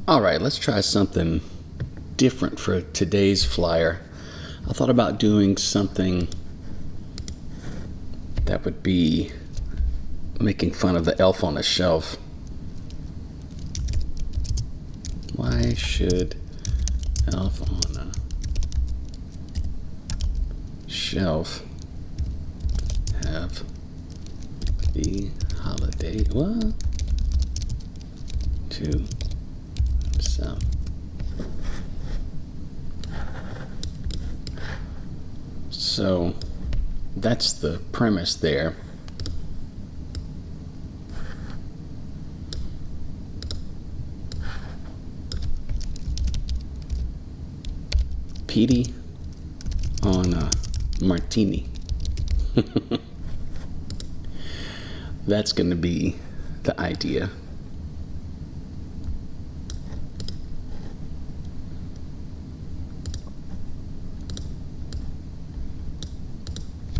All right, let's try something different for today's flyer. I thought about doing something that would be making fun of the elf on the shelf. Why should elf on a shelf have the holiday what to himself? So that's the premise there. Petie on a Martini. That's going to be the idea.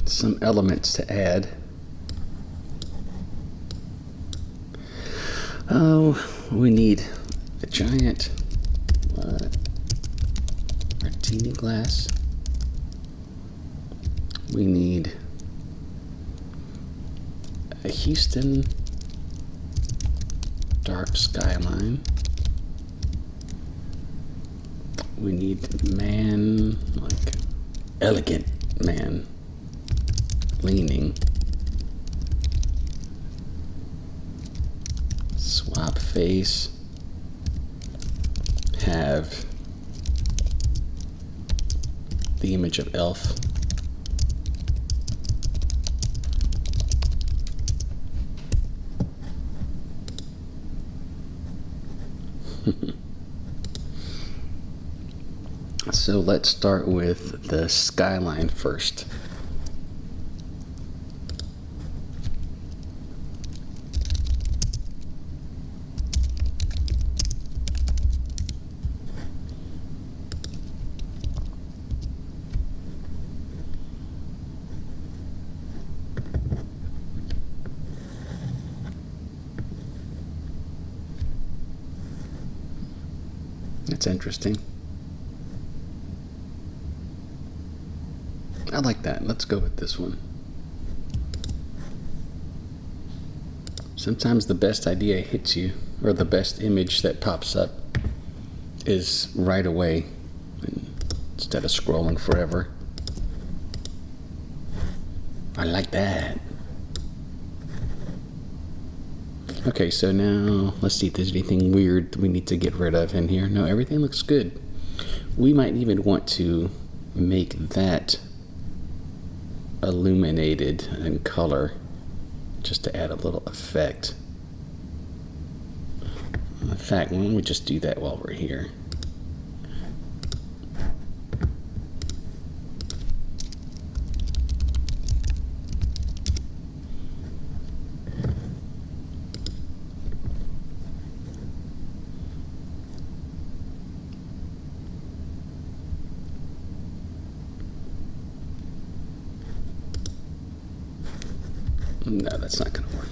Some elements to add. Oh, we need a giant martini glass. We need a Houston dark skyline. We need man, like elegant man, leaning. Swap face. Have the image of elf. So let's start with the skyline first. That's interesting. I like that. Let's go with this one. Sometimes the best idea hits you, or the best image that pops up is right away, instead of scrolling forever. I like that. Okay, so now let's see if there's anything weird we need to get rid of in here. No, everything looks good. We might even want to make that illuminated in color just to add a little effect. In fact, why don't we just do that while we're here? No, that's not going to work.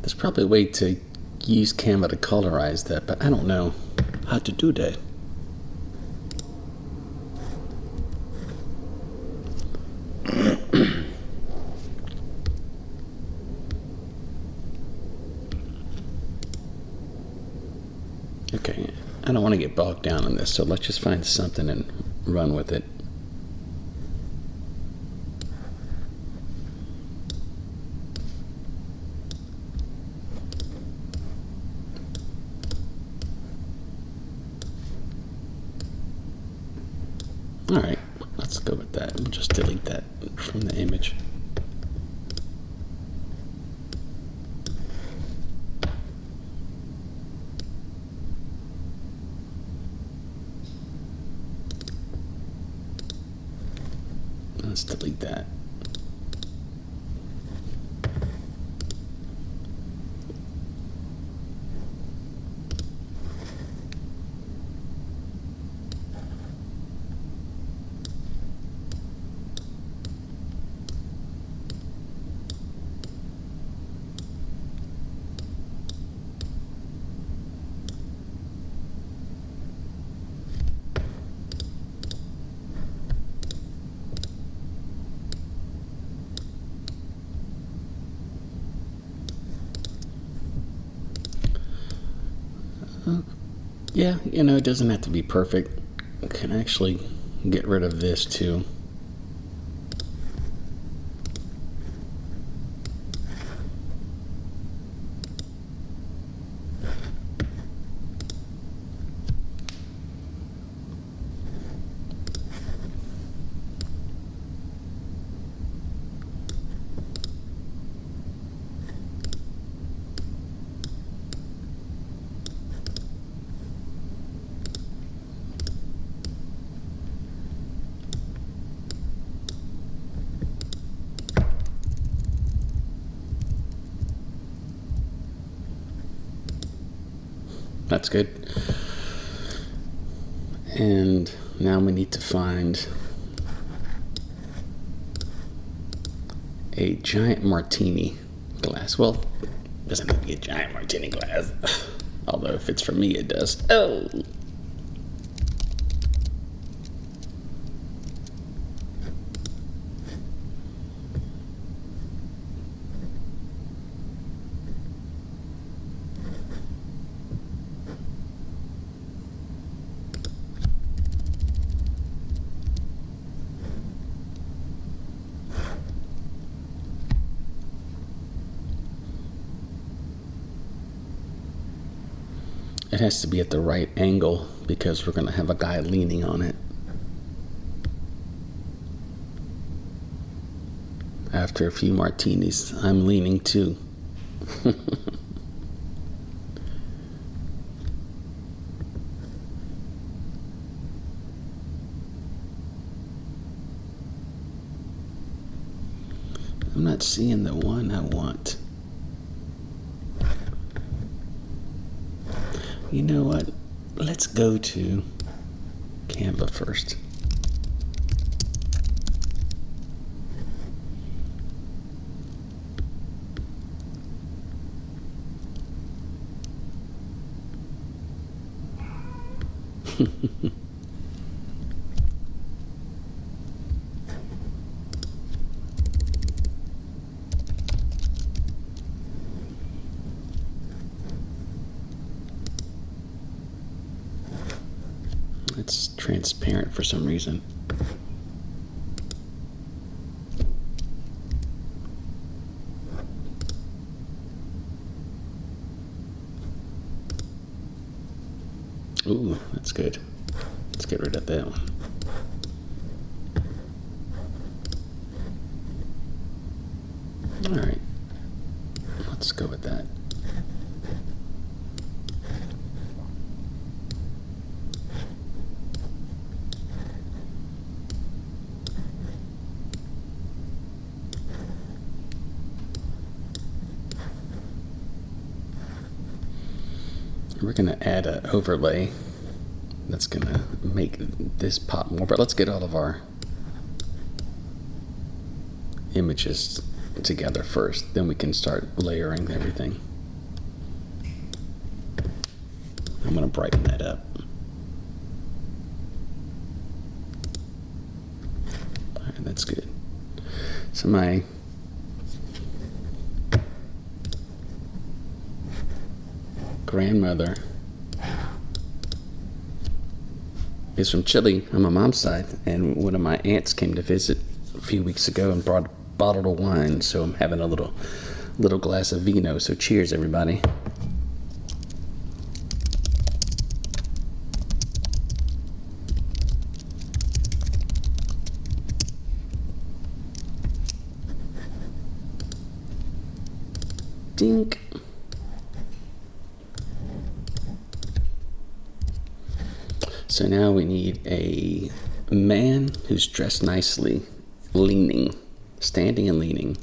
There's probably a way to use Canva to colorize that, but I don't know how to do that. Okay, I don't want to get bogged down on this, so let's just find something and run with it. All right, let's go with that. We'll just delete that from the image. Let's delete that. Yeah, you know, it doesn't have to be perfect. I can actually get rid of this too. That's good. And now we need to find a giant martini glass. Well, it doesn't have to be a giant martini glass. Although if it's for me, it does. Oh! It has to be at the right angle because we're going to have a guy leaning on it. After a few martinis, I'm leaning too. I'm not seeing the one I want. You know what? Let's go to Canva first. It's transparent for some reason. Ooh, that's good. Let's get rid of that one. All right, let's go with that. We're going to add an overlay that's going to make this pop more. But let's get all of our images together first. Then we can start layering everything. I'm going to brighten that up. All right, that's good. So my grandmother is from Chile on my mom's side, and one of my aunts came to visit a few weeks ago and brought a bottle of wine, so I'm having a little glass of vino. So cheers, everybody. Dink. So now we need a man who's dressed nicely, leaning, standing and leaning.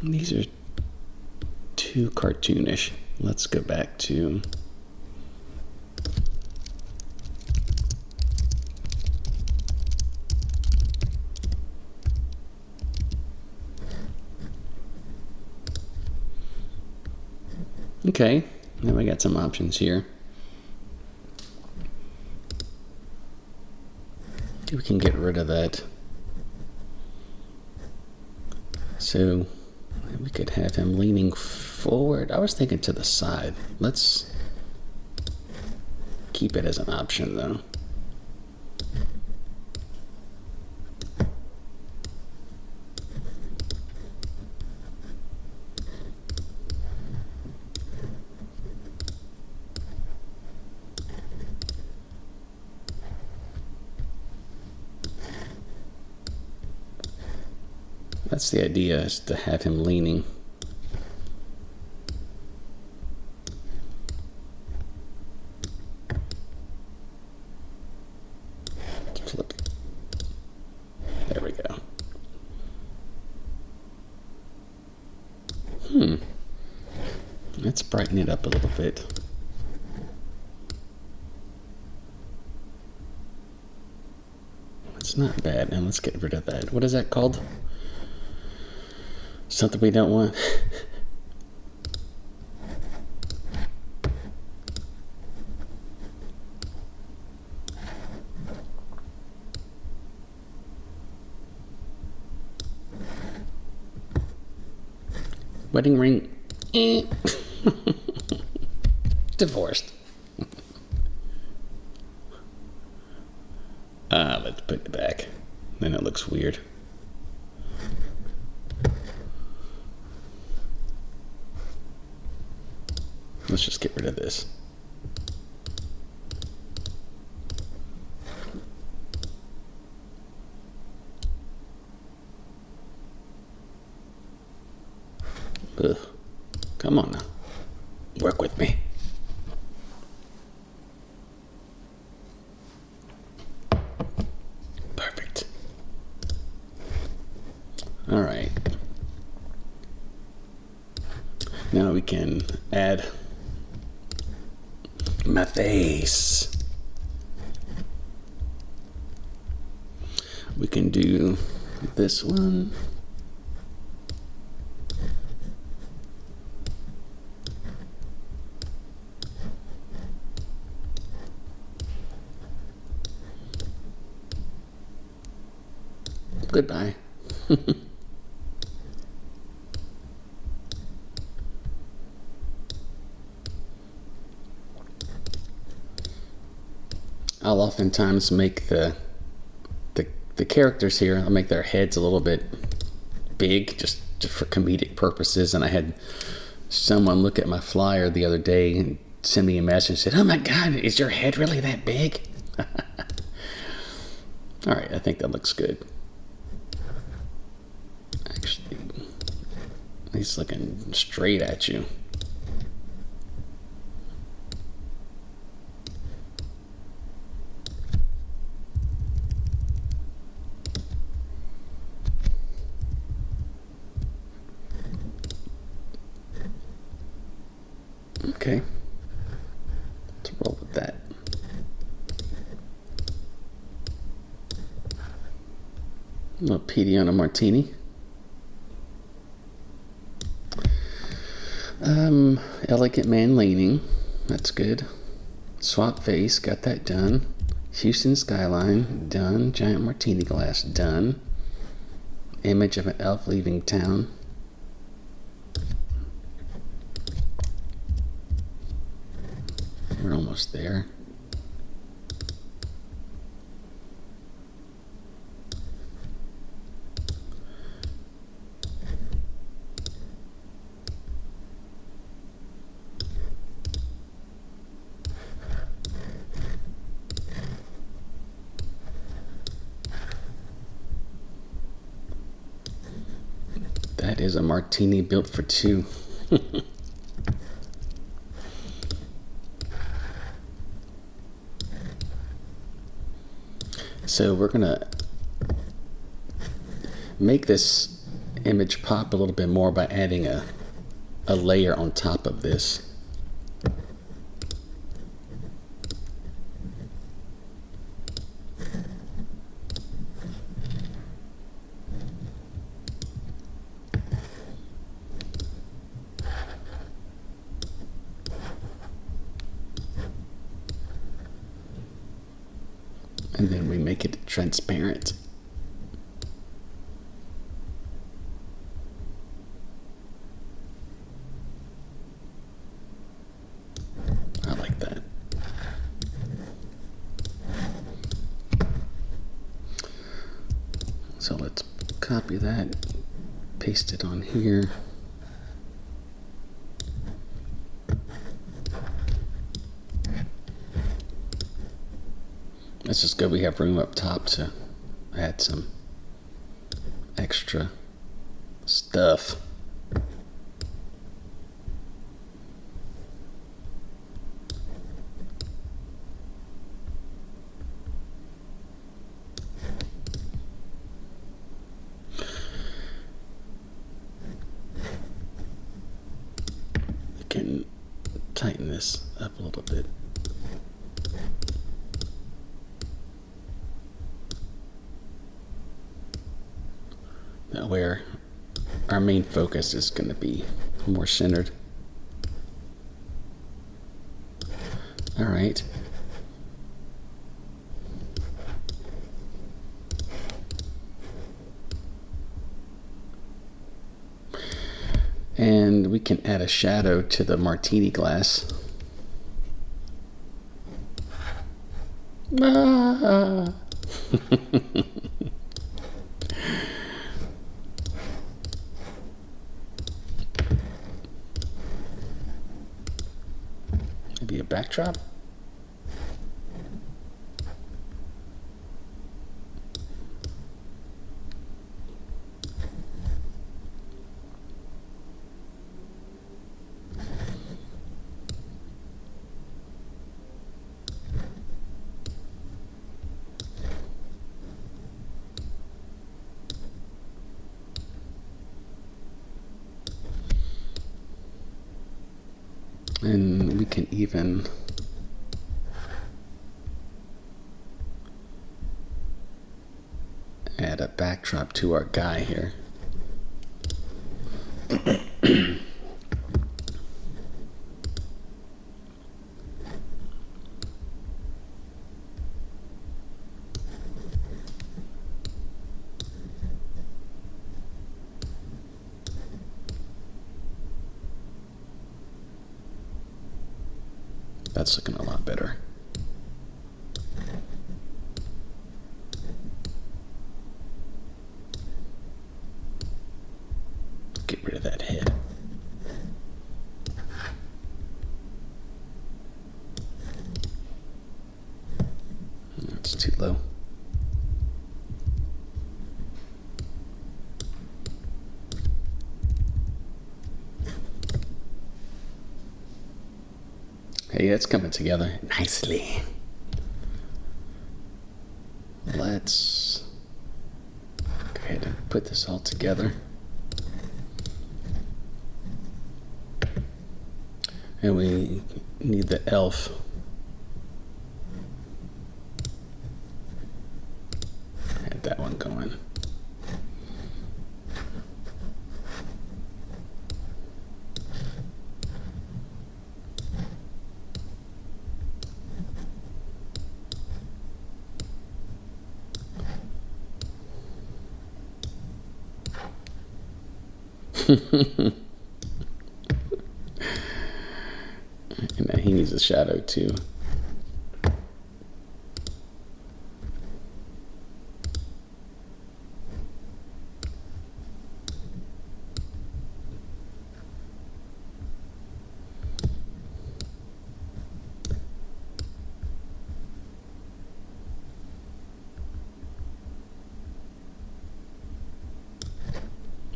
These are too cartoonish. Let's go back to okay, Then we got some options here. We can get rid of that. So we could have him leaning forward. I was thinking to the side. Let's keep it as an option though. That's the idea, is to have him leaning. Flip. There we go. Let's brighten it up a little bit. It's not bad. And let's get rid of that. What is that called? Something we don't want. Wedding ring. Divorced. Let's put it back. Then it looks weird. Let's just get rid of this. Ugh. Come on now. Work with me. Perfect. All right. Now we can add my face. We can do this one. Goodbye. I'll oftentimes make the characters here, I'll make their heads a little bit big just for comedic purposes. And I had someone look at my flyer the other day and send me a message and said, "Oh my God, is your head really that big?" All right, I think that looks good. Actually, he's looking straight at you. Okay, let's roll with that. A little Petie on a Martini. Elegant man leaning. That's good. Swap face, got that done. Houston skyline, done. Giant martini glass, done. Image of an elf leaving town. We're almost there. That is a martini built for two. So we're gonna make this image pop a little bit more by adding a layer on top of this. And then we make it transparent. I like that. So let's copy that, paste it on here. That's just good. We have room up top to add some extra stuff. We can tighten this up a little bit. Where our main focus is going to be more centered. All right. And we can add a shadow to the martini glass. Ah. Maybe a backdrop. And we can even add a backdrop to our guy here. That's looking a lot better. Get rid of that head. That's too low. Hey, it's coming together nicely. Let's go ahead and put this all together. And we need the elf. Had that one going. And he needs a shadow too.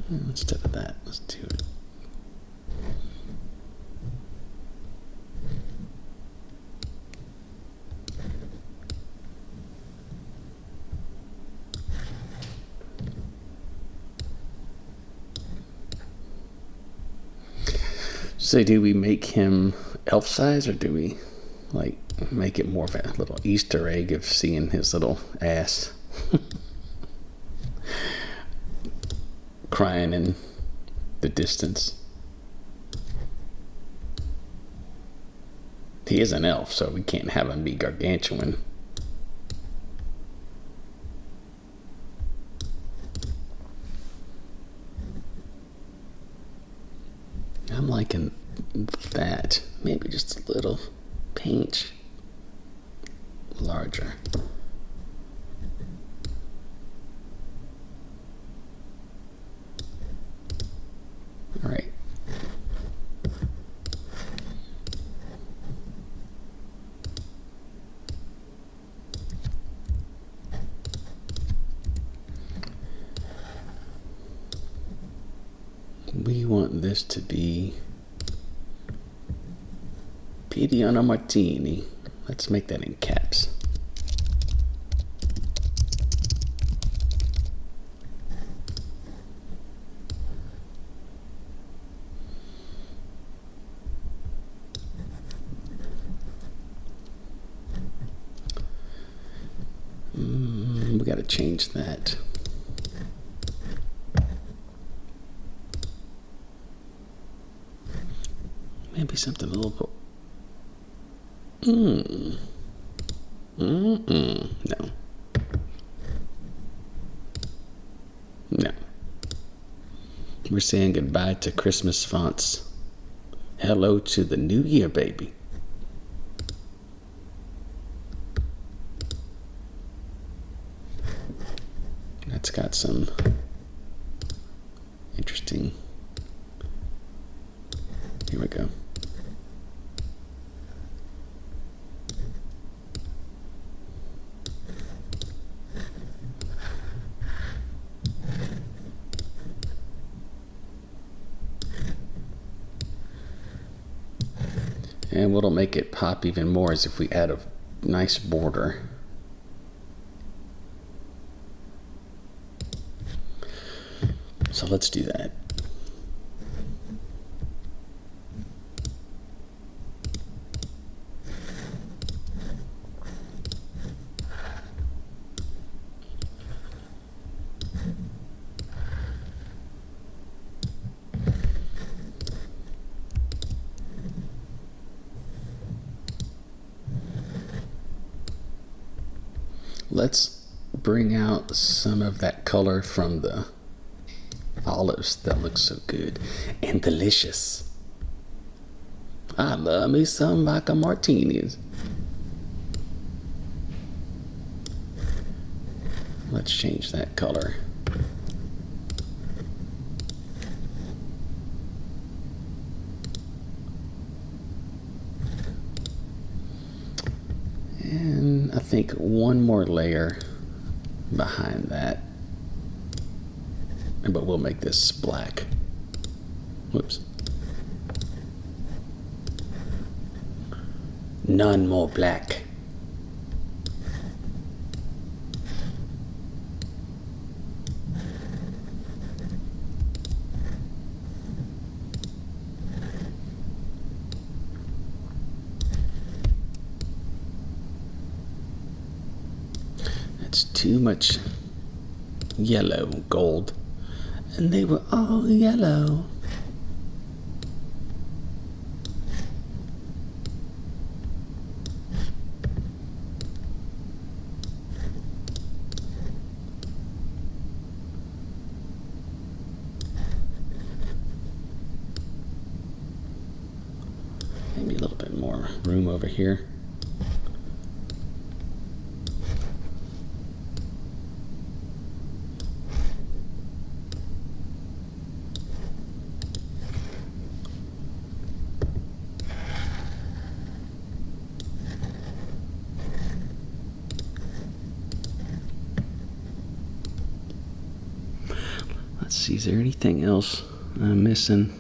Instead of that, let's do it. So do we make him elf size, or do we like make it more of a little Easter egg of seeing his little ass crying in the distance? He is an elf, so we can't have him be gargantuan. I'm liking that. Maybe just a little paint larger. All right. We want this to be Petie on a Martini. Let's make that in caps. We got to change that. Maybe something a little bit. No. No. We're saying goodbye to Christmas fonts. Hello to the new year, baby. That's got some interesting. Here we go. And what'll make it pop even more is if we add a nice border. So let's do that. Let's bring out some of that color from the olives. That looks so good and delicious. I love me some vodka martinis. Let's change that color. And I think one more layer behind that. But we'll make this black. Whoops. None more black. That's too much yellow gold. And they were all yellow. Maybe a little bit more room over here. Let's see, is there anything else I'm missing?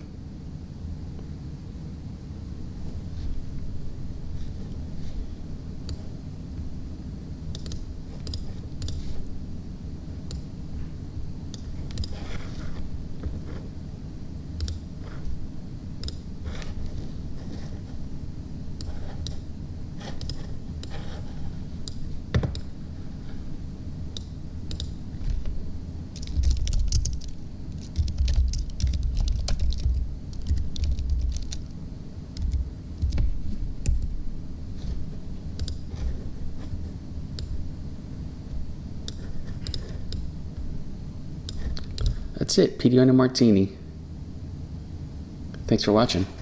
That's it, Petie on a Martini. Thank Thanks for watching.